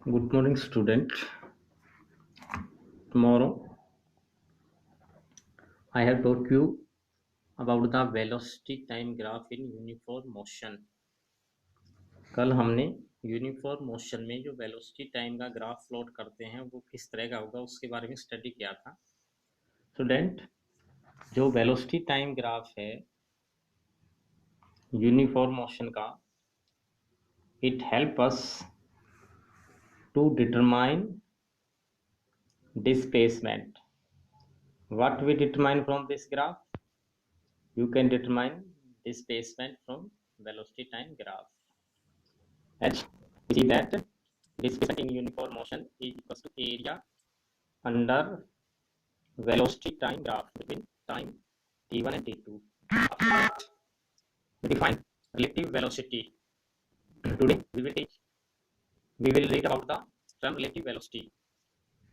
Good morning, student. Tomorrow I have taught you about the velocity time graph in uniform motion. कल हमने uniform motion में जो velocity time का graph plot करते हैं वो किस तरह का होगा उसके बारे में स्टडी किया था। स्टूडेंट, जो वेलोसिटी टाइम ग्राफ है यूनिफॉर्म मोशन का, it help us to determine displacement. What we determine from this graph? You can determine displacement from velocity time graph. H, we see that displacement in uniform motion is equals to area under velocity time graph between time t1 and t2. After that, we define relative velocity. Today we will read about the term relative velocity.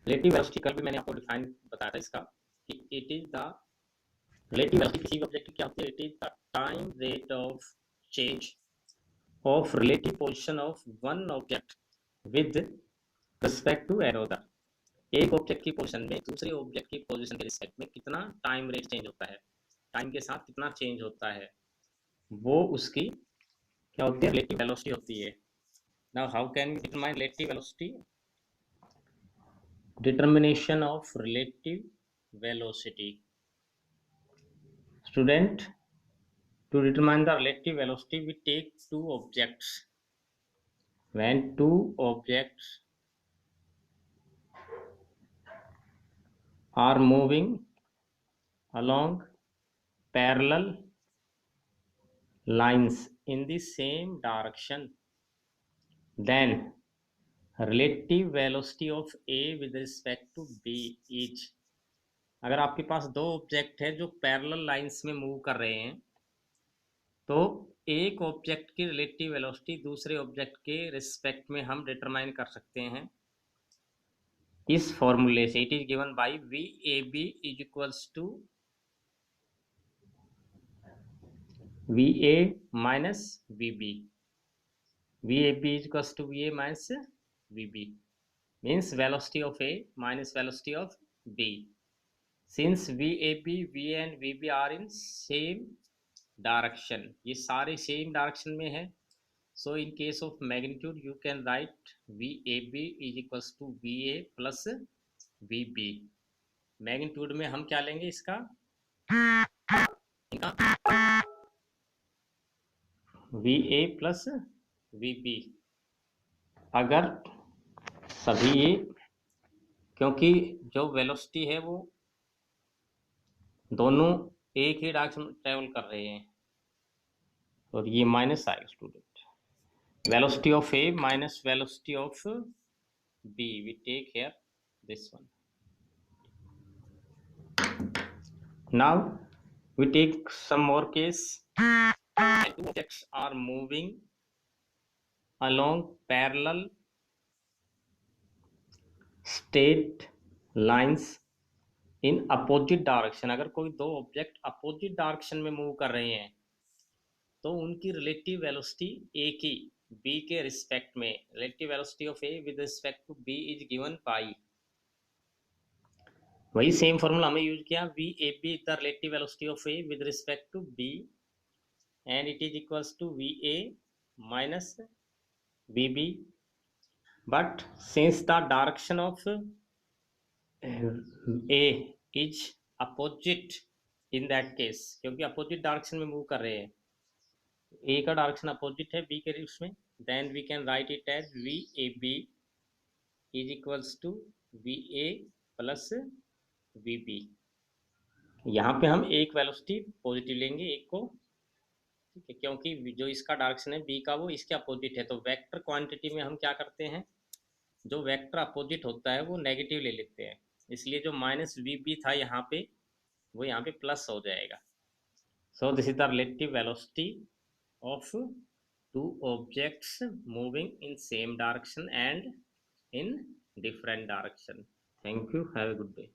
Relative velocity कल भी मैंने आपको define बताया था इसका कि it is the relative velocity किसी भी ऑब्जेक्ट की क्या होती है? It is the time rate of change of relative position of one object with respect to another. एक ऑब्जेक्ट की पोजीशन में दूसरे ऑब्जेक्ट की पोजीशन के रिस्पेक्ट में कितना टाइम रेट चेंज होता है, टाइम के साथ कितना चेंज होता है, वो उसकी क्या होती है? रिलेटिव वेलोसिटी होती है। Now how can we determine relative velocity? Determination of relative velocity. Student, to determine the relative velocity we take two objects. When two objects are moving along parallel lines in the same direction, then relative velocity of A with respect to B is, अगर आपके पास दो object है जो parallel lines में move कर रहे हैं तो एक ऑब्जेक्ट की रिलेटिव वेलोसिटी दूसरे ऑब्जेक्ट के रिस्पेक्ट में हम डिटरमाइन कर सकते हैं इस फॉर्मूले से। It is given by V A B is equals to V A minus V B. V A B is equals to V A minus V B means velocity of A minus velocity of B. Since V A B V and V B are in same direction, ये सारे same direction में है, so in case of magnitude you can write V A B is equals to V A plus V B. Magnitude में हम क्या लेंगे इसका V A plus V B. अगर सभी ये, क्योंकि जो वेलोसिटी है वो दोनों एक ही डायरेक्शन ट्रेवल कर रहे हैं तो ये माइनस आएगा student. Velocity of A minus velocity of B, we take here this one. Now we take some more case. Two objects are moving along parallel straight lines in opposite direction. अगर कोई दो object opposite direction में move कर रहे हैं तो उनकी relative velocity ए की बी के रिस्पेक्ट में, relative velocity of A with respect to B is given by, वही सेम फॉर्मूला हमें यूज किया, V A B the relative velocity of A with respect to B and it is equals to VA minus VB. But since the direction of A is opposite in that case, क्योंकि opposite direction में move कर रहे हैं, A का direction opposite है B के उसमें, then we can write it as VAB is equals to VA plus VB। यहाँ पे हम एक वेलोसिटी पॉजिटिव लेंगे एक को, ठीक है, क्योंकि जो इसका डायरेक्शन है बी का वो इसके अपोजिट है, तो वेक्टर क्वांटिटी में हम क्या करते हैं, जो वेक्टर अपोजिट होता है वो नेगेटिव ले लेते हैं, इसलिए जो माइनस वी बी था यहाँ पे वो यहाँ पे प्लस हो जाएगा। So this is the relative velocity of two objects moving in same direction and in different direction. Thank you, have a good day.